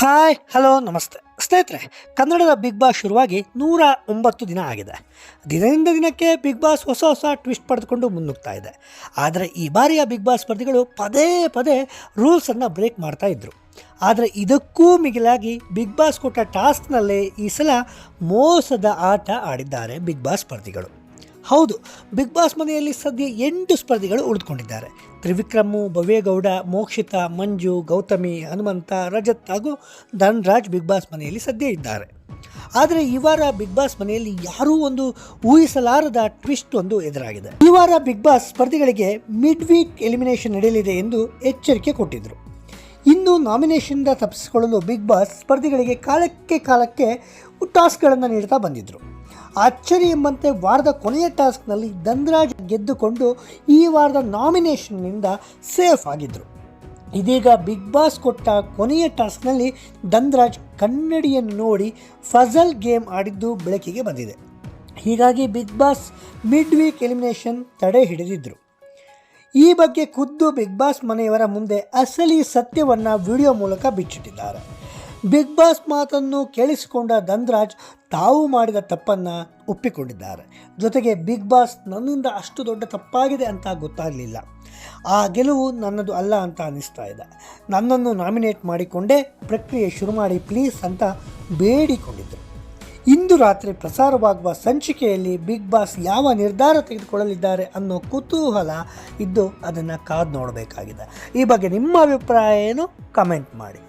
Hi hello ನಮಸ್ತೆ ಸ್ನೇಹಿತರೆ, ಕನ್ನಡದ ಬಿಗ್ ಬಾಸ್ ಶುರುವಾಗಿ 109 ದಿನ ಆಗಿದೆ. ದಿನದಿಂದ ದಿನಕ್ಕೆ ಬಿಗ್ ಬಾಸ್ ಹೊಸ ಟ್ವಿಸ್ಟ್ ಪಡೆದುಕೊಂಡು ಮುನ್ನುಗ್ತಾ ಇದೆ. ಆದರೆ ಈ ಬಾರಿಯ ಬಿಗ್ ಬಾಸ್ ಸ್ಪರ್ಧಿಗಳು ಪದೇ ಪದೇ ರೂಲ್ಸನ್ನು ಬ್ರೇಕ್ ಮಾಡ್ತಾ ಇದ್ದರು. ಆದರೆ ಇದಕ್ಕೂ ಮಿಗಿಲಾಗಿ ಬಿಗ್ ಬಾಸ್ ಕೊಟ್ಟ ಟಾಸ್ಕ್ನಲ್ಲೇ ಈ ಸಲ ಮೋಸದ ಆಟ ಆಡಿದ್ದಾರೆ ಬಿಗ್ ಬಾಸ್ ಸ್ಪರ್ಧಿಗಳು. ಹೌದು, ಬಿಗ್ ಬಾಸ್ ಮನೆಯಲ್ಲಿ ಸದ್ಯ 8 ಸ್ಪರ್ಧಿಗಳು ಉಳಿದುಕೊಂಡಿದ್ದಾರೆ. ತ್ರಿವಿಕ್ರಮು, ಭವ್ಯಗೌಡ, ಮೋಕ್ಷಿತಾ, ಮಂಜು, ಗೌತಮಿ, ಹನುಮಂತ, ರಜತ್ ಹಾಗೂ ಧನ್ರಾಜ್ ಬಿಗ್ ಬಾಸ್ ಮನೆಯಲ್ಲಿ ಸದ್ಯ ಇದ್ದಾರೆ. ಆದರೆ ಈ ವಾರ ಬಿಗ್ ಬಾಸ್ ಮನೆಯಲ್ಲಿ ಯಾರೂ ಒಂದು ಊಹಿಸಲಾರದ ಟ್ವಿಸ್ಟ್ ಒಂದು ಎದುರಾಗಿದೆ. ಈ ವಾರ ಬಿಗ್ ಬಾಸ್ ಸ್ಪರ್ಧಿಗಳಿಗೆ ಮಿಡ್ ವೀಕ್ ಎಲಿಮಿನೇಷನ್ ನಡೆಯಲಿದೆ ಎಂದು ಎಚ್ಚರಿಕೆ ಕೊಟ್ಟಿದ್ದರು. ಇನ್ನು ನಾಮಿನೇಷನ್ನಿಂದ ತಪ್ಪಿಸಿಕೊಳ್ಳಲು ಬಿಗ್ ಬಾಸ್ ಸ್ಪರ್ಧಿಗಳಿಗೆ ಕಾಲಕ್ಕೆ ಟಾಸ್ಕ್ಗಳನ್ನು ನೀಡ್ತಾ ಬಂದಿದ್ದರು. ಅಚ್ಚರಿ ಎಂಬಂತೆ ವಾರದ ಕೊನೆಯ ಟಾಸ್ಕ್ನಲ್ಲಿ ಧನ್ರಾಜ್ ಗೆದ್ದುಕೊಂಡು ಈ ವಾರದ ನಾಮಿನೇಷನ್ನಿಂದ ಸೇಫ್ ಆಗಿದ್ದರು. ಇದೀಗ ಬಿಗ್ ಬಾಸ್ ಕೊಟ್ಟ ಕೊನೆಯ ಟಾಸ್ಕ್ನಲ್ಲಿ ಧನ್ರಾಜ್ ಕನ್ನಡಿಯನ್ನು ನೋಡಿ ಫಜಲ್ ಗೇಮ್ ಆಡಿದ್ದು ಬೆಳಕಿಗೆ ಬಂದಿದೆ. ಹೀಗಾಗಿ Bigg Boss mid week elimination ತಡೆ ಹಿಡಿದಿದ್ದರು. ಈ ಬಗ್ಗೆ ಖುದ್ದು ಬಿಗ್ ಬಾಸ್ ಮನೆಯವರ ಮುಂದೆ ಅಸಲಿ ಸತ್ಯವನ್ನು ವಿಡಿಯೋ ಮೂಲಕ ಬಿಚ್ಚಿಟ್ಟಿದ್ದಾರೆ. ಬಿಗ್ ಬಾಸ್ ಮಾತನ್ನು ಕೇಳಿಸಿಕೊಂಡ ಧನ್ರಾಜ್ ತಾವು ಮಾಡಿದ ತಪ್ಪನ್ನು ಒಪ್ಪಿಕೊಂಡಿದ್ದಾರೆ. ಜೊತೆಗೆ ಬಿಗ್ ಬಾಸ್ ನನ್ನಿಂದ ಅಷ್ಟು ದೊಡ್ಡ ತಪ್ಪಾಗಿದೆ ಅಂತ ಗೊತ್ತಾಗಲಿಲ್ಲ, ಆ ಗೆಲುವು ನನ್ನದು ಅಲ್ಲ ಅಂತ ಅನ್ನಿಸ್ತಾ ಇದೆ. ನನ್ನನ್ನು ನಾಮಿನೇಟ್ ಮಾಡಿಕೊಂಡೇ ಪ್ರಕ್ರಿಯೆ ಶುರು ಮಾಡಿ ಪ್ಲೀಸ್ ಅಂತ ಬೇಡಿಕೊಂಡಿದ್ದರು. ಇಂದು ರಾತ್ರಿ ಪ್ರಸಾರವಾಗುವ ಸಂಚಿಕೆಯಲ್ಲಿ ಬಿಗ್ ಬಾಸ್ ಯಾವ ನಿರ್ಧಾರ ತೆಗೆದುಕೊಳ್ಳಲಿದ್ದಾರೆ ಅನ್ನೋ ಕುತೂಹಲ ಇದ್ದು ಅದನ್ನು ಕಾದು ನೋಡಬೇಕಾಗಿದೆ. ಈ ಬಗ್ಗೆ ನಿಮ್ಮ ಅಭಿಪ್ರಾಯ ಏನು? ಕಮೆಂಟ್ ಮಾಡಿ.